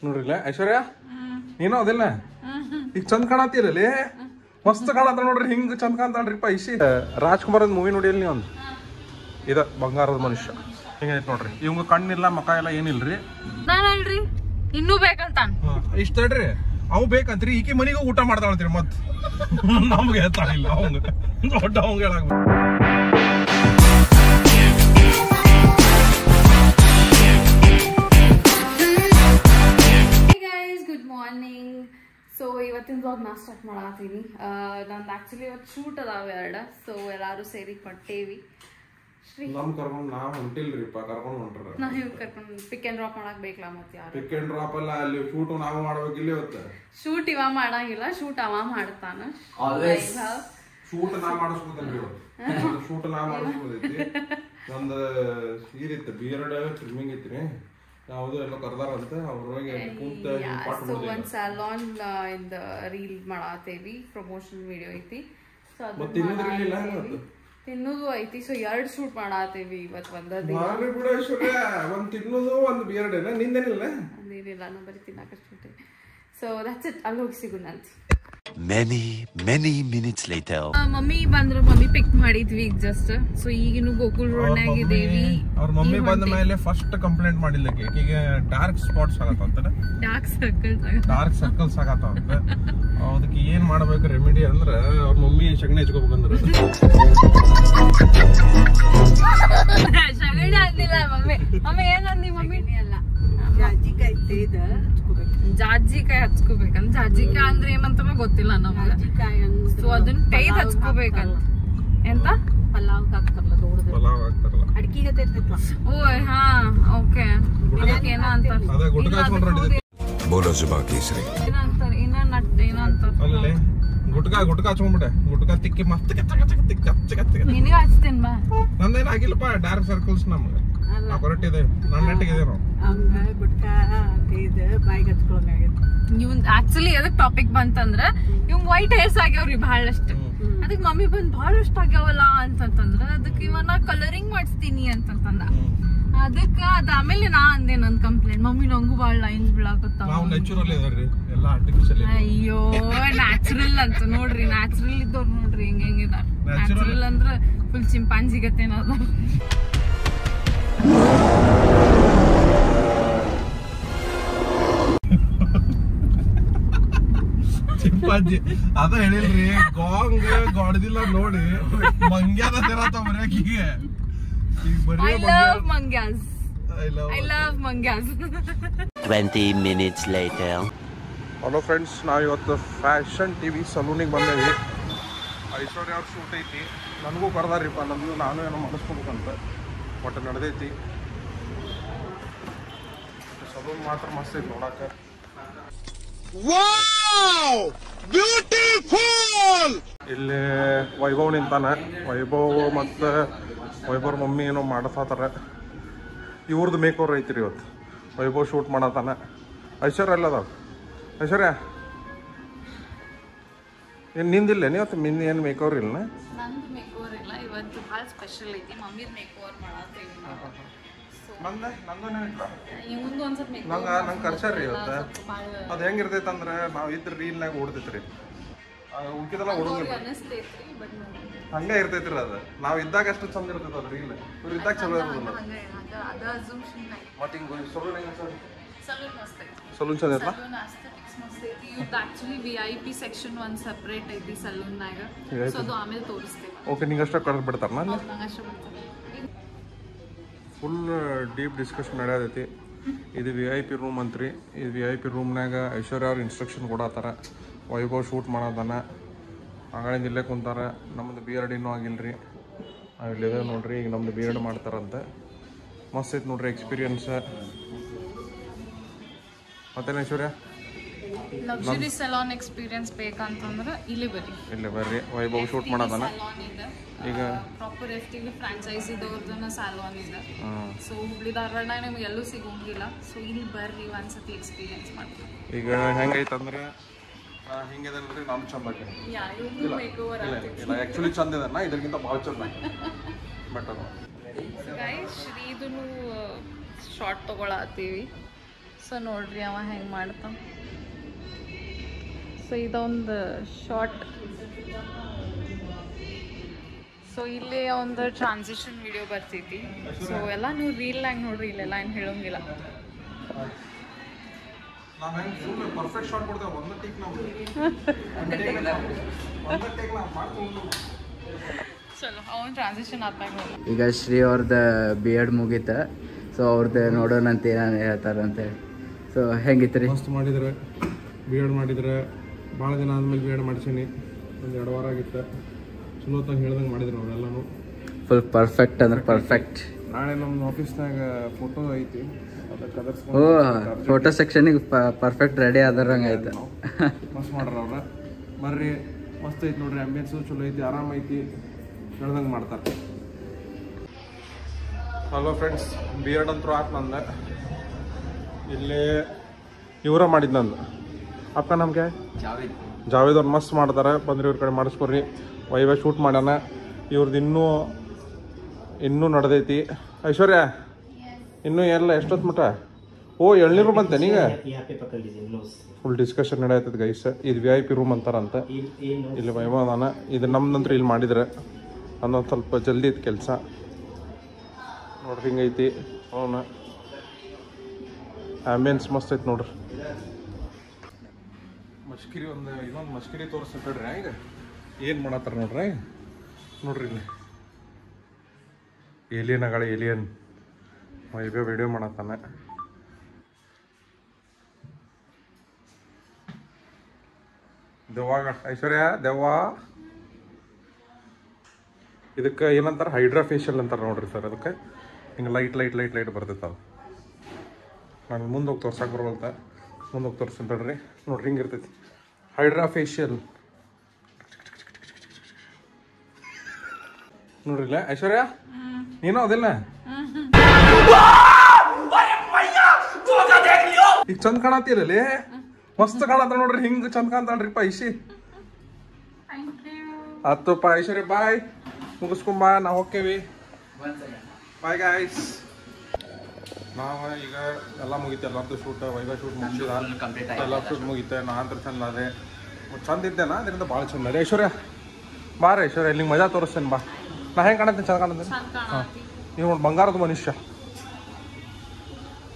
ನೋಡ್ರಿಲ್ಲ ಐಶ್ವರ್ಯ ನೀನು ಅದಿಲ್ಲ ಈಗ ಚಂದ ಕಾಣತ್ತೀರಲ್ಲಿ ಮಸ್ತ್ ಕಾಣತ್ತ ನೋಡ್ರಿ ಹಿಂಗ್ ಚಂದ ಕಾಣ್ತಾಳ್ರಿಪ್ಪ ಐಶಿ ರಾಜ್ಕುಮಾರ್ ಮೂವಿ ನೋಡಿಯಲ್ಲಿ ನೀವು ಒಂದು ಇದ ಬಂಗಾರದ ಮನುಷ್ಯ ಹಿಂಗೈತ್ ನೋಡ್ರಿ ಇವಂಗ ಕಣ್ಣಿಲ್ಲ ಮಕ ಎಲ್ಲ ಏನಿಲ್ರಿ ನಾನಲ್ರಿ ಇನ್ನೂ ಬೇಕಂತ ಇಷ್ಟ ಹೇಳ್ರಿ ಅವ್ ಬೇಕಂತ್ರಿ ಈಕಿ ಮನಿಗೂ ಊಟ ಮಾಡ್ತಾಳಂತ್ರಿ ಮತ್ ನಮ್ಗೆ ಹೇಳ್ತಾಳಿಲ್ಲ ಅವಂಗ ದೊಡ್ಡ ಅವಂಗ ಹೇಳಕ್ ಸೊ ಇವತ್ತಿನ ಬ್ಲಾಗ್ ನಾ ಸ್ಟಾರ್ಟ್ ಮಾಡತ್ತೀನಿ ನಂದು ಆಕ್ಚುಲಿ ಇವತ್ತು ಶೂಟ್ ಅದಾವ ಎರಡು ಸೊ ಎಲ್ಲಾರು ಸೇರಿ ಕೊಟ್ಟೇವಿ ನಮ್ ಕರ್ಕೊಂಡ್ ನಾವ್ ಹೊಂಟಿಲ್ರಿಪ್ಪ ಕರ್ಕೊಂಡ್ ಹೊಂಟ್ರ ನಾವ್ ಇವ್ ಕರ್ಕೊಂಡ್ ಪಿಕ್ ಅಂಡ್ ಡ್ರಾಪ್ ಮಾಡಕ್ ಬೇಕಲ್ಲ ಮತ್ತೆ ಯಾರು ಪಿಕ್ ಅಂಡ್ ಡ್ರಾಪ್ ಅಲ್ಲ ಅಲ್ಲಿ ಶೂಟ್ ನಾವು ಮಾಡ್ಬೇಕಿಲ್ಲ ಇವತ್ತು ಶೂಟ್ ಇವ ಮಾಡಂಗಿಲ್ಲ ಶೂಟ್ ಅವ ಮಾಡ್ತಾನ ಶೂಟ್ ನಾ ಮಾಡಿಸ್ಬೋದಲ್ರಿ ಇವತ್ತು ಶೂಟ್ ನಾ ಮಾಡಿಸ್ಬೋದೈತಿ ಒಂದ್ ಇದಿತ್ತು ಬಿಯರ್ಡ್ ಟ್ರಿಮ್ಮಿಂಗ್ ಐತ್ರಿ ಯಾವ್ದು ಎಲ್ಲ ಕರ್ದಾರಂತ ಅವ್ರೊಳಗೆ ಕುಂತ ಒಂದ್ ಸ್ಯಾಲಾನ್ ಇಂದ ರೀಲ್ ಮಾಡತ್ತೇವಿ ಪ್ರಮೋಷನ್ ವಿಡಿಯೋ ಐತಿ ತಿನ್ನೋದು ಐತಿ ಸೊ 2 ಶೂಟ್ ಮಾಡತ್ತೇವಿ ಇವತ್ತು ಒಂದ್ ತಿನ್ನೋದು ಒಂದ್ ಬಿಯರ್ಡ್ ನಿಂದೇನಿಲ್ಲ ಅದೇನಿಲ್ಲ ನಾ ಬರೀ ತಿನ್ನಾಕ ಶೂಟ್ ಸೊ ದಟ್ಸ್ ಇಟ್ ಅಲ್ಲಿ ಹೋಗಿ ಸಿಗುನಂತ many minutes later ಮಮ್ಮಿ ಬಂದ್ರು ಮಮ್ಮಿ ಪಿಕ್ ಮಾಡಿದ್ವಿ ಈಗ ಜಸ್ಟ್ ಸೊ ಈಗಿನ ಗೋಕುಲ್ ರೋಡ್ ನಾಗ ಇದೇವಿ ಅವ್ರ ಮಮ್ಮಿ ಬಂದ ಮೇಲೆ ಫಸ್ಟ್ ಕಂಪ್ಲೇಂಟ್ ಮಾಡಿಲ್ಲ ಈಗ ಡಾರ್ಕ್ ಸ್ಪಾಟ್ಸ್ ಆಗತ್ತಂತ ಡಾರ್ಕ್ ಸರ್ಕಲ್ಸ್ ಆಗತ್ತಂತ ಅದಕ್ಕೆ ಏನ್ ಮಾಡ್ಬೇಕು ರೆಮಿಡಿ ಅಂದ್ರ ಅವ್ರ ಮಮ್ಮಿ ಶಗಣಿ ಹಚ್ಕೋಬೇಕಂದ್ರ ಶಗಣಿ ಅಂದಿಲ್ಲ ಮಮ್ಮಿ ಮಮ್ಮಿ ಏನಂದಿ ಮಮ್ಮಿ ಅಲ್ಲ ಜಾಜಿಕಾಯಿ ಹಚ್ಕೋಬೇಕಂತ ಜಾಜಿಕಾಯಿ ಅಂದ್ರೆ ಏನಂತ ಗೊತ್ತಿಲ್ಲ ನಮ್ಗೆ ಸೊ ಅದನ್ನ ಟೈದ್ ಹಚ್ಕೋಬೇಕಂತ ಎಂತ ಪಲಾವ್ ಹಾಕ್ತಾರಲ್ಲ ಅಡ್ಕಿಗೆ ಓ ಹಾ ಓಕೆ ಏನೋ ಅಂತಾರ ಗುಟ್ಕಾ ಹಚ್ಕೊಂಡ್ಬಿಟ್ಟೆ ಗುಟ್ಕಾ ತಿಕ್ಕಿ ಮಸ್ತ್ ನಿನಗೆ ಹಚ್ತೇನ್ ಬಾ ನಂದೇನಾಗಿಲ್ಲಪ್ಪ ಡಾರ್ಕ್ ಸರ್ಕಲ್ಸ್ ನಮ್ಗೆ ಹೊರಟಿದೆ ನನ್ನ ನೆಟ್ಟಿಗಿದೆ ನಾವು ಇವ್ ಆಕ್ಚುಲಿ ಎದಕ್ ಟಾಪಿಕ್ ಬಂತಂದ್ರ ಇವ್ ವೈಟ್ ಹೇರ್ಸ್ ಆಗ್ಯಾವ್ರಿ ಬಹಳಷ್ಟು ಅದಕ್ ಮಮ್ಮಿ ಬಂದ್ ಬಹಳಷ್ಟು ಆಗ್ಯಾವಲ್ಲ ಅಂತಂದ್ರ ಅದಕ್ ಇವನ್ನ ಕಲರಿಂಗ್ ಮಾಡಿಸ್ತೀನಿ ಅಂತಂದ ಅದಕ್ಕ ಅದ ಆಮೇಲೆ ನಾ ಅಂದೆ ನನ್ ಕಂಪ್ಲೇಂಟ್ ಮಮ್ಮಿ ನಂಗೂ ಬಾಳ ಲೈನ್ಸ್ ಬೀಳಾಕತ್ತಾವ ಅಯ್ಯೋ ನ್ಯಾಚುರಲ್ ಅಂತ ನೋಡ್ರಿ ನ್ಯಾಚುರಲ್ ಇದ್ದವ್ರು ನೋಡ್ರಿ ಹೆಂಗಿದಾರ ನ್ಯಾಚುರಲ್ ಅಂದ್ರ ಫುಲ್ ಚಿಂಪಾಂಜಿ ಗತ್ತೇನದ ಚಿಂಪಾಂಜಿ ಅದ ಹೇಳಿಲ್ರಿ ಗಾಂಗ್ ಗಾಡ್ದಿಲ್ಲ ನೋಡಿ ಮಂಗ್ಯಾದ ಬರೀಕಿಗೆ I love mangas. I love mangas. 20 minutes later. Hello friends ನಾವು ಇವತ್ತು ಫ್ಯಾಷನ್ ಟಿವಿ ಸಲೂನಿಗೆ ಬಂದೇವಿ ಐಶ್ವರ್ಯ ಅವ್ರ ಶೂಟ್ ಐತಿ ನನಗೂ ಕರ್ದಾರಿಪ್ಪ ನಮ್ದು ನಾನು ಏನೋ ಮಾಡಿಸ್ಕೋಬೇಕಂತ ಒಟ್ಟು ನಡೆದೈತಿ ಸಲೂನ್ ಮಾತ್ರ ಮಸ್ತ್ ಐತಿ ನೋಡಾಕ ಇಲ್ಲಿ ವೈಭವ್ ನಿಂತಾನ ವೈಭವ್ ಮತ್ತು ವೈಭವ್ ಮಮ್ಮಿ ಏನೋ ಮಾಡತಾರ ಇವ್ರದ್ದು ಮೇಕ್ ಓವರ್ ಐತ್ರಿ ಇವತ್ತು ವೈಭವ್ ಶೂಟ್ ಮಾಡತಾನ ಐಶ್ವರ್ಯ ಎಲ್ಲ ಅದಾವ ಐಶ್ವರ್ಯ ಏನು ನಿಂದಿಲ್ಲ ಇವತ್ತು ಮಿನ್ ಏನು ಮೇಕ್ ಓವರ್ ಇಲ್ಲ ನಂದು ಮೇಕ್ ಓವರ್ ಇಲ್ಲ ಇವತ್ತು ಭಾಳ ಸ್ಪೆಷಲ್ ಐತಿ ಮಮ್ಮಿದ್ ಮೇಕ್ ಓವರ್ ಮಾಡತ್ತೀವಿ ನಂಗೆ ಕರ್ಸ್ಯಾರ ರೀ ಇವತ್ತು ಅದು ಹೆಂಗಿರ್ತೈತೆ ಅಂದ್ರೆ ನಾವು ಇದ್ರ ರೀಲ್ನಾಗ ಓಡ್ತೈತ್ರಿ ಉಳ್ಕಿದೆಲ್ಲ ಓಡೋದಿಲ್ಲ ಹಂಗೆ ಇರ್ತೈತ್ರಿ ಅದು ನಾವು ಇದ್ದಾಗ ಅಷ್ಟು ಚಂದ ಇರ್ತೈತೆ ಅದು ರೀಲ್ ಇವ್ರು ಇದ್ದಾಗ ಚಲೋ ಇರೋದಿಲ್ಲ ಮತ್ತೆ ಹಿಂಗೆ ಸಲೂನ್ ಚಂದ ಐತಲ್ಲ ಆಕ್ಚುಲಿ VIP ಸೆಕ್ಷನ್ ಒಂದು ಸೆಪರೇಟ್ ಐತಿ ಸಲೂನ್ನಾಗ ಸೊ ಅದು ಆಮೇಲೆ ತೋರಿಸ್ತೇವೆ ಓಕೆ ನಿಂಗೆ ಅಷ್ಟೇ ಕರೆದು ಬಿಡ್ತಾರ ನಾನು ಫುಲ್ ಡೀಪ್ ಡಿಸ್ಕಷನ್ ನಡೆಯತೈತಿ ಇದು VIP ರೂಮ್ ಅಂತ್ರಿ ಇದು VIP ರೂಮ್ನಾಗ ಐಶ್ವರ್ಯ ಅವ್ರ ಇನ್ಸ್ಟ್ರಕ್ಷನ್ ಕೊಡತ್ತಾರ ವೈಭವ್ ಶೂಟ್ ಮಾಡತಾನ ಆಗಳಿಂದ ಇಲ್ಲೇ ಕುಂತಾರ ನಮ್ಮದು ಬಿಯರ್ಡ್ ಇನ್ನೂ ಆಗಿಲ್ರಿ ಇಲ್ಲಿದೆ ನೋಡ್ರಿ ಈಗ ನಮ್ದು ಬಿಯರ್ಡ್ ಮಾಡ್ತಾರಂತೆ ಮಸ್ತ್ ಐತೆ ನೋಡ್ರಿ ಎಕ್ಸ್ಪೀರಿಯನ್ಸ್ ಮತ್ತೇನು ಐಶ್ವರ್ಯ ಲಕ್ಸುರಿ ಸಲೂನ್ ಎಕ್ಸ್ಪೀರಿಯನ್ಸ್ ಬೇಕಂತಂದ್ರೆ ಇಲ್ಲೇ ಬರ್ರಿ ವೈಭವ್ ಶೂಟ್ ಮಾಡತಾನ ಈಗ ಪ್ರಾಪರ್ FTV ಫ್ರಾಂಚೈಸ್ ಇದ್ದವ್ರದನ್ನ ಸಲೂನ್ ಇದೆ ಸೊ ಹುಬ್ಳಿ ಧಾರವಾಡ ನಿಮ್ಗೆ ಎಲ್ಲೂ ಸಿಗೋಂಗಿಲ್ಲ ಸೊ ಇಲ್ಲಿ ಬರ್ರಿ ಒಂದ್ಸತಿ ಎಕ್ಸ್ಪೀರಿಯನ್ಸ್ ಮಾಡ್ತೀವಿ ಈಗ ಹೆಂಗೈತಂದ್ರೆ ಹಿಂಗಿದಲ್ರಿ ನಾನು ಚಂದ ಇಲ್ಲ ಆ್ಯಕ್ಚುಲಿ ಚಂದ ಇದೆ ನಾ ಇದಕ್ಕಿಂತ ಭಾಳ ಚಂದ ಬಟ್ ಅದು ಶ್ರೀದೂ ಶಾರ್ಟ್ ತೊಗೊಳತ್ತೀವಿ ಸೊ ನೋಡ್ರಿ ಅವ ಹೆಂಗೆ ಮಾಡ್ತಾನ. ಸೊ ಇದೊಂದು ಶಾರ್ಟ್. ಸೊ ಇಲ್ಲಿ ಒಂದು ಟ್ರಾನ್ಸಿಷನ್ ವಿಡಿಯೋ ಬರ್ತೈತಿ. ಸೊ ಎಲ್ಲ ನೀವು ರೀಲ್ನಾಗ ನೋಡ್ರಿ, ಇಲ್ಲೆಲ್ಲ ಏನು ಹೇಳೋಂಗಿಲ್ಲ. ಪರ್ಫೆಕ್ಟ್ ಶಾಟ್ ಕೊಡ್ತೇವೆ ಒಂದು ಟೇಕ್ ನಾವು ಚಲೋ ಅವನು ಟ್ರಾನ್ಸಿಷನ್ ಆದ್ಮ್ಯಾಗ ನೋಡಿ. ಈಗ ಶ್ರೀ ಅವ್ರದ್ದು B.Ed ಮುಗೀತ. ಸೊ ಅವ್ರದ್ದು ನೋಡೋಣ ಅಂತ ಏನಾರು ಹೇಳ್ತಾರೆ ಅಂತೇಳಿ. ಸೊ ಹೆಂಗಿತ್ತು ರೀ? ಮಸ್ತ್ ಮಾಡಿದ್ರೆ B.Ed ಮಾಡಿದ್ರೆ ಭಾಳ ದಿನ ಆದ್ಮೇಲೆ B.Ed ಮಾಡ್ಸೀನಿ. ಒಂದು 2 ವಾರ ಆಗಿತ್ತು. ಚಲೋ ತಂಗ ಹೇಳ್ದಂಗೆ ಮಾಡಿದ್ರು ಅವರೆಲ್ಲನೂ. ಫುಲ್ ಪರ್ಫೆಕ್ಟ್ ಅಂದ್ರೆ ಪರ್ಫೆಕ್ಟ್. ನಾಳೆ ನಮ್ಮ ಆಫೀಸ್ನಾಗ ಫೋಟೋ ಐತಿ, ಅದಕ್ಕೆ ಓ ಫೋಟೋ ಸೆಕ್ಷನಿಗೆ ಪರ್ಫೆಕ್ಟ್ ರೆಡಿ ಆದಂಗೆ ಆಯ್ತು. ಮಸ್ತ್ ಮಾಡ್ರ ಅವ್ರ. ಬರ್ರಿ, ಮಸ್ತ್ ಐತಿ ನೋಡ್ರಿ. ಆಂಬಿಯನ್ಸು ಚಲೋ ಐತಿ, ಆರಾಮ ಐತಿ, ಹೇಳ್ದಂಗೆ ಮಾಡ್ತಾರೆ. ಹಲೋ ಫ್ರೆಂಡ್ಸ್, B.Ed ಅಂತೂ ಆತ್ ನಂದು. ಇಲ್ಲಿ ಇವರ ಮಾಡಿದ್ದು ನಂದು ಅಪ್ಪ ನಮಗೆ ಜಾವೇದ್ ಅವ್ರು ಮಸ್ತ್ ಮಾಡ್ತಾರೆ. ಬಂದ್ರೆ ಇವ್ರ ಕಡೆ ಮಾಡಿಸ್ಕೊಡ್ರಿ. ವೈವೇ ಶೂಟ್ ಮಾಡ್ಯಾನ. ಇವ್ರದ್ದು ಇನ್ನೂ ನಡೆದೈತಿ. ಐಶ್ವರ್ಯ ಇನ್ನೂ ಎಲ್ಲ ಎಷ್ಟೊತ್ತು ಮಟ್ಟ? ಓ ಎಳ್ನೀರು ಬಂತೆ ನೀಗ? ಫುಲ್ ಡಿಸ್ಕಷನ್ ನಡೆಯತ್ತದ ಗೈಸ್. ಇದು VIP ರೂಮ್ ಅಂತಾರಂತ. ಇಲ್ಲಿ ವೈಭವದಾನ. ಇದು ನಮ್ದಂತ್ರ ಇಲ್ಲಿ ಮಾಡಿದ್ರೆ ಅನ್ನೋದು ಸ್ವಲ್ಪ ಜಲ್ದಿ ಐತಿ ಕೆಲಸ. ನೋಡ್ರಿ ಹಿಂಗೈತಿ. ಅವನ ಆಂಬಿಯನ್ಸ್ ಮಸ್ತ್ ಐತಿ ನೋಡ್ರಿ. ಮಶ್ಕಿರಿ ಇನ್ನೊಂದು ಮಶ್ಕಿರಿ ತೋರಿಸ್ತಿಡ್ರಿ. ಈಗ ಏನು ಮಾಡತ್ತಾರ ನೋಡ್ರಿ. ನೋಡ್ರಿ ಇಲ್ಲಿ ಏಲಿಯನ್ ಅಗಳ ಏಲಿಯನ್ ವೈಭವ ವಿಡಿಯೋ ಮಾಡತ್ತಾನೆ. ದೆವ್ವಾಗ ಐಶ್ವರ್ಯ ದೆವ್ವ. ಇದಕ್ಕೆ ಏನಂತಾರೆ? ಹೈಡ್ರಾ ಫೇಶಿಯಲ್ ಅಂತಾರೆ ನೋಡ್ರಿ ಸರ್. ಅದಕ್ಕೆ ಹಿಂಗೆ ಲೈಟ್ ಬರ್ತೈತೆ. ಅದು ನಾನು ಮುಂದೆ ಹೋಗಿ ತೋರ್ಸಕ್ಕೆ ಬರೋಲ್ತ. ಮುಂದೆ ಹೋಗಿ ತೋರಿಸ್ತೀನಿ ನೋಡ್ರಿ. ಹಿಂಗೆ ಇರ್ತೈತಿ ಹೈಡ್ರಾ ಫೇಶಿಯಲ್. ನೋಡ್ರಿ ಇಲ್ಲ ಐಶ್ವರ್ಯ, ನೀನು ಅದಿಲ್ಲ ಈಗ ಚಂದ ಕಾಣತ್ತಿರಲಿ. ಮಸ್ತ್ ಕಾಣತ್ತ ನೋಡ್ರಿ. ಹಿಂಗ ಚಂದ ಕಾಣ್ತಾಳ್ರಿಪ್ಪ ಐಶಿ. ಆತಪ್ಪ ಐಶ್ವರ್ಯ ಬಾಯ್. ಮುಗಿಸ್ಕೊಂಬ, ನಾವು ಹೋಗ್ತೇವಿ. Bye guys. ನಾವು ಈಗ ಎಲ್ಲ ಮುಗಿತೆ. ಎಲ್ಲರದ್ದು ಶೂಟ್, ವೈಭವ ಶೂಟ್ ಮುಗಿಸಿದ. ಎಲ್ಲ ಶೂಟ್ ಮುಗಿತೆ. ನಾ ಅಂತ ಚಂದ ಅದೇ ಚಂದ ಇದ್ದೇನಾ, ಅದರಿಂದ ಭಾಳ ಚಂದ ಅದೇ. ಐಶ್ವರ್ಯ ಬಾರ ಐಶ್ವರ್ಯ, ಇಲ್ಲಿಗೆ ಮಜಾ ತೋರಿಸ್ತೇನೆ ಬಾ. ನಾ ಹೆಂಗೆ ಕಾಣತ್ತೇನೆ? ಚಂದ ಕಾಣತ್ತೇನೆ. ಹಾಂ, ಇವ್ ನೋಡಿ ಬಂಗಾರದ ಮನುಷ್ಯ.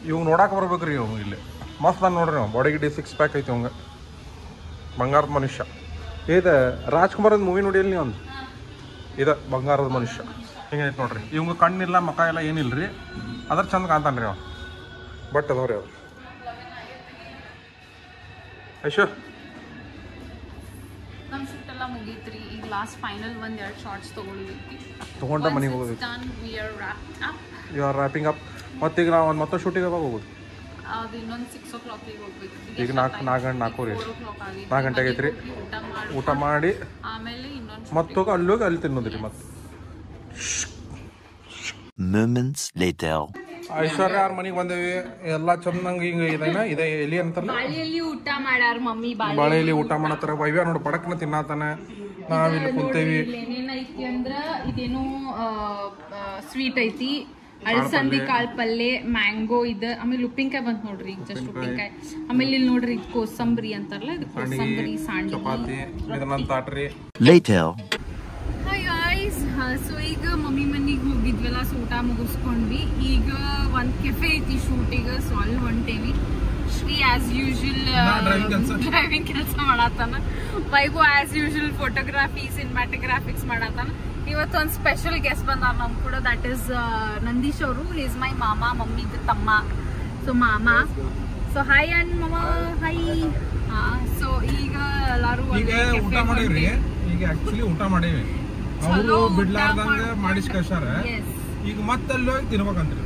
ಇವ್ ನೋಡಕ್ಕೆ ಬರ್ಬೇಕ್ರಿ. ಇವ್ ಇಲ್ಲಿ ಮಸ್ತ್ ನಾನು ನೋಡ್ರಿ. ಬಾಡಿ ಗಿಡಿ 6 ಪ್ಯಾಕ್ ಐತಿ ಅವಂಗೆ. ಬಂಗಾರದ ಮನುಷ್ಯ. ಇದು ರಾಜ್ಕುಮಾರದ ಮೂವಿ ನೋಡಿಯಲ್ಲಿ ನೀವು ಒಂದು ಇದು ಬಂಗಾರದ ಮನುಷ್ಯ. ಹಿಂಗೈತೆ ನೋಡ್ರಿ. ಇವಂಗೆ ಕಣ್ಣಿಲ್ಲ, ಮಕ ಎಲ್ಲ ಏನಿಲ್ಲ ರೀ. ಅದ್ರ ಚಂದ ಕಾಣ್ತಾನೆ ರೀ ಅವ. ಬಟ್ ಅದಾವ್ರಿ ಅವ್ರು. ಐಶೋ ನಮ್ಮ ಶೂಟ್ ಎಲ್ಲ ಮುಗೀತ್ರಿ. ಈಗ ಲಾಸ್ಟ್ ಫೈನಲ್ 1-2 ಶಾರ್ಟ್ಸ್ ತೊಗೊಂಡ ಮನೆಗೆ ಹೋಗೋದು. You are wrapping up. ಮತ್ತೀಗ ನಾವು ಒಂದು ಮತ್ತೆ ಶೂಟಿಗೆ ಯಾವಾಗ ಹೋಗೋದು? ಅದು ಇನ್ನೊಂದು 6 o'clock ಹೋಗ್ಬೇಕು. ಈಗ 4 ಗಂಟೆಗೆ ಐತ್ರಿ. ಊಟ ಮಾಡಿ ಆಮೇಲೆ ಇನ್ನೊಂದು ಮತ್ತೋಗ ಅಲ್ಲೋಗಿ ಅಲ್ಲಿ ತಿನ್ನೋದ್ರಿ. ಮತ್ತೆ Moments later. ಐಶ್ವರ್ಯ ಅವ್ರ ಮನೆಗೆ ಬಂದೇವಿ. ಎಲ್ಲ ಚಂದಂಗ ಹಿಂಗ ಇದೇನ ಇದೆ ಎಲಿ ಅಂತಾರಲ್ಲ, ಬಾಳೆಯಲ್ಲಿ ಊಟ ಮಾಡ್ಯಾರ ಮಮ್ಮಿ. ಬಾಳೆಯಲ್ಲಿ ಊಟ ಮಾಡತ್ತಾರ. ವೈವ್ಯ ನೋಡಿ ಪಡಕ್ನ ತಿನ್ನಾತಾನ. ನಾವಿಲ್ಲಿ ಕುಂತೇವಿ. ಏನೇನೈತಿ ಅಂದ್ರ ಇದೇನು ಸ್ವೀಟ್ ಐತಿ, ಅಳಸಂದಿ ಕಾಳು ಪಲ್ಲೆ, ಮ್ಯಾಂಗೋ ಇದೆ, ಆಮೇಲೆ ಉಪ್ಪಿನಕಾಯಿ ಬಂತು ನೋಡ್ರಿ. ಈಗ ಜಸ್ಟ್ ಉಪ್ಪಿನಕಾಯಿ. ಆಮೇಲೆ ಇಲ್ಲಿ ನೋಡ್ರಿ ಕೋಸಂಬರಿ ಅಂತಾರಲ್ಲ, ಇದು ಕೋಸಂಬರಿ ಸಾಂಡಿ ಚಪಾತಿ ತಾಟ್ರಿ. Later. Hi guys. ಸೊ ಈಗ ಮಮ್ಮಿ ಮನೆಗೆ ಹೋಗಿದ್ವಲ್ಲ, ಸೊ ಊಟ ಮುಗಿಸ್ಕೊಂಡ್ವಿ. ಈಗ ಒಂದು ಕೆಫೆ ಐತಿ ಶೂಟಿಗೆ, ಸೊ ಅಲ್ಲಿ ಹೊಂಟೇವಿ. ಶ್ರೀ ಆಸ್ ಯೂಶುವಲ್ ಡ್ರೈವಿಂಗ್ ಕೆಲಸ ಮಾಡತ್ತಾನ. Vaibhav as usual photography cinematographics ಮಾಡತ್ತಾನ. ಇವತ್ತೊಂದು ಸ್ಪೆಷಲ್ ಗೆಸ್ಟ್ ಬಂದಾರ ನಮ್ ಕೂಡ. ದಟ್ ಈಸ್ ನಂದೀಶ್ ಅವರು. ಈಸ್ ಮೈ ಮಾಮ, ಮಮ್ಮಿದ ತಮ್ಮ. ಸೊ ಮಾಮ. ಸೊ ಹಾಯ್ ಅಂಡ್ ಮಾಮ ಹಾಯ್. ಸೊ ಈಗ ಎಲ್ಲಾರು ಊಟ ಮಾಡೇವ್ರಿ. ಈಗ ಆಕ್ಚುಲಿ ಊಟ ಮಾಡೇವಿ. ಅವರು ಬಿಡ್ಲಾರ್ದಂಗ ಮಾಡಿಸ್ ಕಳ್ಸಾರ. ಈಗ ಮತ್ತಲ್ಲಿ ಹೋಗಿ ತಿನ್ಬೇಕಂತ್ರಿ.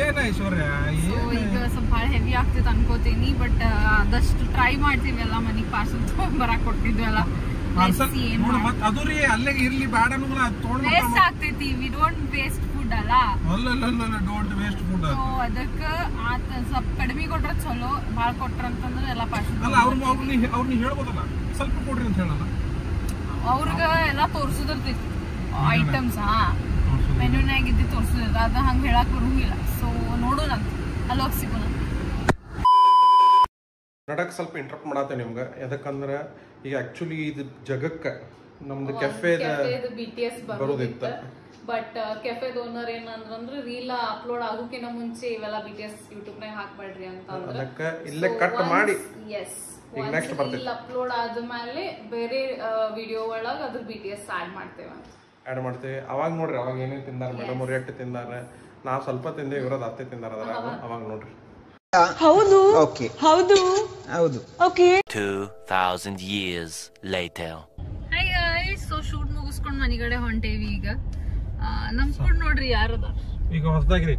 ಏನ ಐಶ್ವರ್ಯ ಈಗ ಸ್ವಲ್ಪ ಭಾಳ ಹೆವಿ ಆಗ್ತೈತೆ ಅನ್ಕೋತೀನಿ. ಬಟ್ ಆದಷ್ಟು ಟ್ರೈ ಮಾಡ್ತೀವಿ. ಎಲ್ಲ ಮನೆಗೆ ಪಾರ್ಸಲ್ ತಗೊಂಡ್ಬರಕ್ ಕೊಟ್ಟಿದ್ವಲ್ಲ. ಅದು ರೀ ಅಲ್ಲೇ ಇರ್ಲಿ ಬೇಡ ವೇಸ್ಟ್ ಆಗ್ತೈತಿ. ವಿ ಡೋಂಟ್ ವೇಸ್ಟ್ ಫುಡ್ ಅಲ್ಲ. Don't waste food. ಸೊ ಅದಕ್ಕೆ ಸ್ವಲ್ಪ ಕಡಿಮೆ ಕೊಟ್ರ ಚಲೋ, ಭಾಳ ಕೊಟ್ರ ಅಂತಂದ್ರೆ ಎಲ್ಲ ಪಾರ್ಸಲ್. ಅಲ್ಲ ಅವ್ರನ್ನ ಹೇಳ್ಬೋದಲ್ಲ, ಸ್ವಲ್ಪ ಕೊಡ್ರಿ ಅಂತ ಹೇಳಲ್ಲ. ಅವ್ರಿಗೆ ಎಲ್ಲ ತೋರ್ಸುದಿರ್ತೈತಿ ಐಟಮ್ಸ್. ಮೆನ್ಯೂನಾಗ ಇದ್ದು ತೋರ್ಸುದಿಲ್ಲ. ಅದು ಹಂಗೆ ಹೇಳಕ್ ಬರೋಂಗಿಲ್ಲ. ಸೊ ನೋಡೋಣ, ಅಲ್ಲಿ ಹೋಗಿ ಸಿಗೋಣ. ನಡಕ್ಕೆ ಸ್ವಲ್ಪ ಇಂಟ್ರಪ್ಟ್ ಮಾಡತ್ತೆ ನಿಮ್ಗೆ. ಯಾಕಂದ್ರೆ ಈಗ ಆ್ಯಕ್ಚುಲಿ ಇದು ಜಗಕ್ಕೆ ನಮ್ದು ಕೆಫೆ BTS ಬರೋದಿತ್ತು. ಬಟ್ ಕೆಫೆದ ಓನರ್ ಏನಂದ್ರೆ ರೀಲ್ ಅಪ್ಲೋಡ್ ಆಗೋಕಿನ ಮುಂಚೆ ಇವೆಲ್ಲ BTS ಯೂಟ್ಯೂಬ್ನಾಗ ಹಾಕ್ಬೇಡ್ರಿ ಅಂತ ಅದಕ್ಕೆ ಇಲ್ಲೇ ಕಟ್ ಮಾಡಿ ಈಗ ನೆಕ್ಸ್ಟ್ ಬರ್ತೈತೆ. ರೀಲ್ ಅಪ್ಲೋಡ್ ಆದ್ಮೇಲೆ ಬೇರೆ ವಿಡಿಯೋ ಒಳಗ ಅದ್ರ BTS ಆಡ್ ಮಾಡ್ತೇವೆ. ಅವಾಗ ನೋಡ್ರಿ ಅವಾಗ ಏನೇನು ತಿಂದಾರ ಮೇಡಮ್ ಅವ್ರು ಎಷ್ಟು ತಿಂದಾರ, ನಾವು ಸ್ವಲ್ಪ ತಿಂದೆ ಇವ್ರದ್ದು ಅತ್ತೆ ತಿಂದಾರ ಅವಾಗ ನೋಡ್ರಿ. ಹೌದು ಓಕೆ ಹೌದು ಹೌದು okay 2000 years later. Hi guys, so shoot ಮುಗಿಸ್ಕೊಂಡು ಮನೆಗಡೆ ಹೊಂಟೇವಿ. ಈಗ ನಮ್ ಕೂಡ ನೋಡ್ರಿ ಯಾರದ ಈಗ ಹೊಸದಾಗ್ರಿ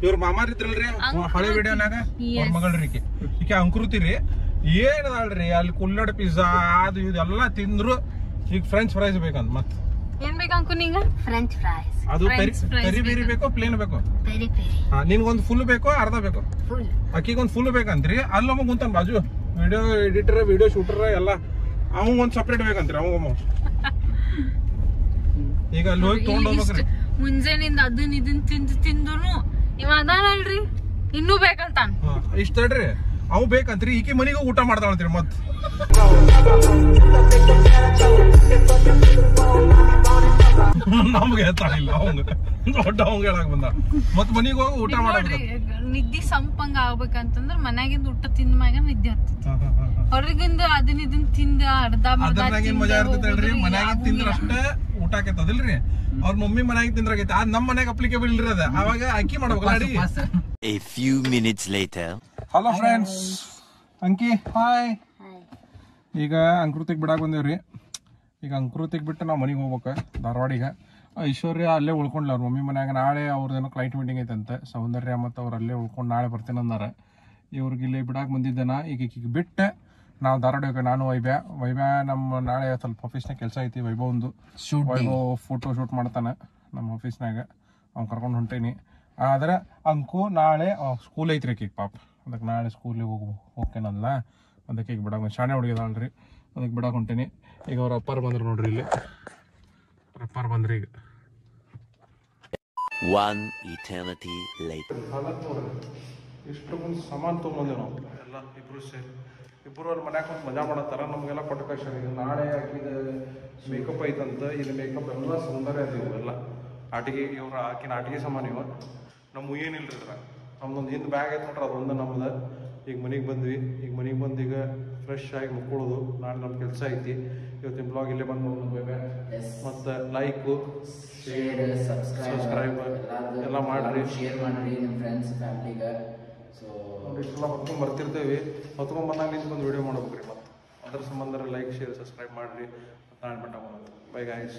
ಇವ್ರ ಮಾಮಾರ್ ಇದ್ರಲ್ರಿ ಹಳೆ ವಿಡಿಯೋನಾಗ ಅವ್ರ ಮಗಳ್ರಿ ಈಕೆ ಅಂಕೃತಿರಿ ಏನದಾಳ್ರಿ ಅಲ್ಲಿ ಕುಲ್ಲಡ್ ಪಿಜ್ಜಾ ಅದು ಇದೆಲ್ಲ ತಿಂದ್ರು. ಈಗ ಫ್ರೆಂಚ್ ಫ್ರೈಸ್ ಬೇಕಂತ ಮತ್ ಏನ್ ಬೇಕಂಕು ನಿಂಗ? French fries. ಅದು ಪೆರಿ ಬೇರಿ ಬೇಕೋ ಪ್ಲೇನ್ ಬೇಕೋ? ನಿನ್ಗೊಂದು ಫುಲ್ ಬೇಕೋ ಅರ್ಧ ಬೇಕೋ? ಅಕ್ಕಿಗೊಂದು ಫುಲ್ ಬೇಕಂತ್ರಿ. ಅಲ್ಲೊಮ್ಮ ಕುಂತಾನ ಬಾಜು ವಿಡಿಯೋ ಎಡಿಟರ್ ವಿಡಿಯೋ ಶೂಟರ್ ಎಲ್ಲ, ಅವಂಗೊಂದು ಸಪ್ರೇಟ್ ಬೇಕಂತ್ರಿ ಅವಂಗೊಮ್ಮ. ಈಗ ಅಲ್ಲಿ ಹೋಗಿ ತಗೊಂಡ್ ಹೋಗ್ಬೇಕ್ರಿ. ಮುಂಜಾನಿಂದ ಅದನ್ನ ಇದನ್ ತಿಂದ್ರು ಇವ ಅದಾನಲ್ರಿ ಇನ್ನೂ ಬೇಕಂತ ಇಷ್ಟ ತಡ್ರಿ ಅವ್ ಬೇಕಂತ್ರಿ. ಈಕಿ ಮನಿಗೂ ಊಟ ಮಾಡ್ತಾಳಂತ್ರಿ ಮತ್ ನಮ್ಗೆ ಹೇಳ್ತಾಳಿಲ್ಲ ಅವಂಗ ದೊಡ್ಡ ಅವಂಗ ಹೇಳಕ್ ಬಂದ ಮತ್ ಮನಿಗ್ ಹೋಗಿ ಊಟ ಮಾಡ್ರಿ. ನಿದ್ದಿ ಸಂಪಂಗ ಆಗ್ಬೇಕಂತಂದ್ರ ಮನ್ಯಾಗಿಂದ ಊಟ ತಿಂದ ಮ್ಯಾಗ ನಿದ್ದೆ ಹತ್ತೈತಿ. ಹೊರಗಿಂದ ಅದನ್ನ ಇದನ್ ತಿಂದ ಅರ್ಧ ಅದ್ರಾಗೇನ್ ಮಜಾ ಇರ್ತೈತಲ್ರಿ. ಮನ್ಯಾಗ ತಿಂದ್ರ ಅಷ್ಟೇ ಊಟ ಆಕೈತದಿಲ್ರಿ. ಅವ್ರ ಮಮ್ಮಿ ಮನ್ಯಾಗ ತಿಂದ್ರಾಗೈತಿ. ಅದ್ ನಮ್ ಮನ್ಯಾಗ ಅಪ್ಲಿಕೇಬಲ್ ಇಲ್ರಿ ಅದ. ಅವಾಗ ಅಕ್ಕಿ ಮಾಡ್ಬೇಕು. A few minutes later. Hello friends, ಅಂಕಿ ಹಾಯ್. ಈಗ ಅಂಕೃತಿಗೆ ಬಿಡಾಕ್ ಬಂದೇವ್ರಿ. ಈಗ ಅಂಕೃತಿಗೆ ಬಿಟ್ಟು ನಾವು ಮನೆಗೆ ಹೋಗ್ಬೇಕು ಧಾರವಾಡಿಗೆ. ಐಶ್ವರ್ಯ ಅಲ್ಲೇ ಉಳ್ಕೊಂಡ್ಲ ಅವ್ರ ಮಮ್ಮಿ ಮನ್ಯಾಗ. ನಾಳೆ ಅವ್ರದ್ದೇನೋ ಕ್ಲೈಂಟ್ ಮೀಟಿಂಗ್ ಐತಂತೆ. ಸೌಂದರ್ಯ ಮತ್ತು ಅವ್ರು ಅಲ್ಲೇ ಉಳ್ಕೊಂಡು ನಾಳೆ ಬರ್ತೀನಿ ಅಂದಾರ. ಇವ್ರಿಗೆ ಇಲ್ಲಿ ಬಿಡಾಕ್ ಬಂದಿದ್ದೇನ. ಈಗ ಬಿಟ್ಟೆ ನಾವು ಧಾರವಾಡ ಹೋಗಿ ನಾನು ವೈಭ್ಯ ನಮ್ಮ ನಾಳೆ ಸ್ವಲ್ಪ ಆಫೀಸ್ನಾಗ ಕೆಲಸ ಐತಿ. ವೈಭವ್ ಫೋಟೋ ಶೂಟ್ ಮಾಡ್ತಾನೆ ನಮ್ಮ ಆಫೀಸ್ನಾಗ. ಅವ್ನು ಕರ್ಕೊಂಡು ಹೊಂಟೀನಿ. ಆದ್ರೆ ಅಂಕು ನಾಳೆ ಸ್ಕೂಲ್ ಐತ್ರಿ ಆಕಿಗೆ ಪಾಪ. ಅದಕ್ಕೆ ನಾಳೆ ಸ್ಕೂಲಿಗೆ ಹೋಗ್ತೇನಲ್ಲ. ಅದಕ್ಕೆ ಈಗ ಬಿಡಾಕ ಶಾಣೆ ಹುಡುಗಿದಾಳ್ರಿ. ಅದಕ್ಕೆ ಬಿಡಾಕ್ ಹೊಂಟೀನಿ. ಈಗ ಅವ್ರ ಅಪ್ಪಾರು ಬಂದ್ರು ನೋಡ್ರಿ. ಇಲ್ಲಿ ಅಪ್ಪಾರು ಬಂದ್ರಿ. ಈಗ One eternity later. ನೋಡ್ರಿ ಇಷ್ಟು ಮುಂದೆ ಸಾಮಾನು ತೊಗೊಂಬಂದೇವು ನಾವು ಎಲ್ಲ ಇಬ್ರು ಸೇರಿ. ಇಬ್ಬರು ಅಲ್ಲಿ ಮನ್ಯಾಗ ಒಂದು ಮಜಾ ಮಾಡತ್ತಾರ. ನಮಗೆಲ್ಲ ಕೊಟ್ಟು ಕಳ್ಸ್ಯಾರ. ಈಗ ನಾಳೆ ಆಕಿದ ಮೇಕಪ್ ಐತಂತ. ಇದು ಮೇಕಪ್ ಎಲ್ಲ ಸೌಂದರ್ಯ ಅದ. ಇವೆಲ್ಲ ಆಟಿಗೆ ಇವ್ರ ಆಕಿನ ಆಟಿಗೆ ಸಾಮಾನು ಇವ. ನಮ್ಮ ಏನಿಲ್ರಿ ಇದ್ರ. ನಮ್ದೊಂದು ಹಿಂದೆ ಬ್ಯಾಗ್ ಐತೆ ನೋಡ್ರಿ, ಅದೊಂದು ನಮ್ದು. ಈಗ ಮನೆಗೆ ಬಂದ್ವಿ. ಈಗ ಮನೆಗೆ ಬಂದು ಈಗ ಫ್ರೆಶ್ ಆಗಿ ಮುಕ್ಕೊಳ್ಳೋದು. ನಾಳೆ ನಮ್ಮ ಕೆಲಸ ಐತಿ. ಇವತ್ತಿನ ಬ್ಲಾಗ್ ಇಲ್ಲೇ ಬಂದು ನೋಡ್ಬೇಕು. ಮತ್ತು ಲೈಕು ಶೇರ್ ಸಬ್ಸ್ಕ್ರೈಬ್ ಎಲ್ಲ ಮಾಡ್ರಿ. ಶೇರ್ ಮಾಡ್ರಿ ನಿಮ್ಮ ಫ್ರೆಂಡ್ಸ್ ಫ್ಯಾಮಿಲಿಗೆ. ಸೊ ಇಷ್ಟೆಲ್ಲ ಹೊತ್ಕೊಂಡ್ ಬರ್ತಿರ್ತೇವೆ. ಹೊತ್ಕೊಂಡ್ ಬಂದಾಗ ನಿಂತು ಬಂದು ವಿಡಿಯೋ ಮಾಡ್ಬೇಕ್ರಿ. ಮತ್ತು ಅದ್ರ ಸಂಬಂಧ ಲೈಕ್ ಶೇರ್ ಸಬ್ಸ್ಕ್ರೈಬ್ ಮಾಡ್ರಿ. ನಾಳೆ ಮಟ್ಟ ಬೈ ಗಾಯ್ಸ್.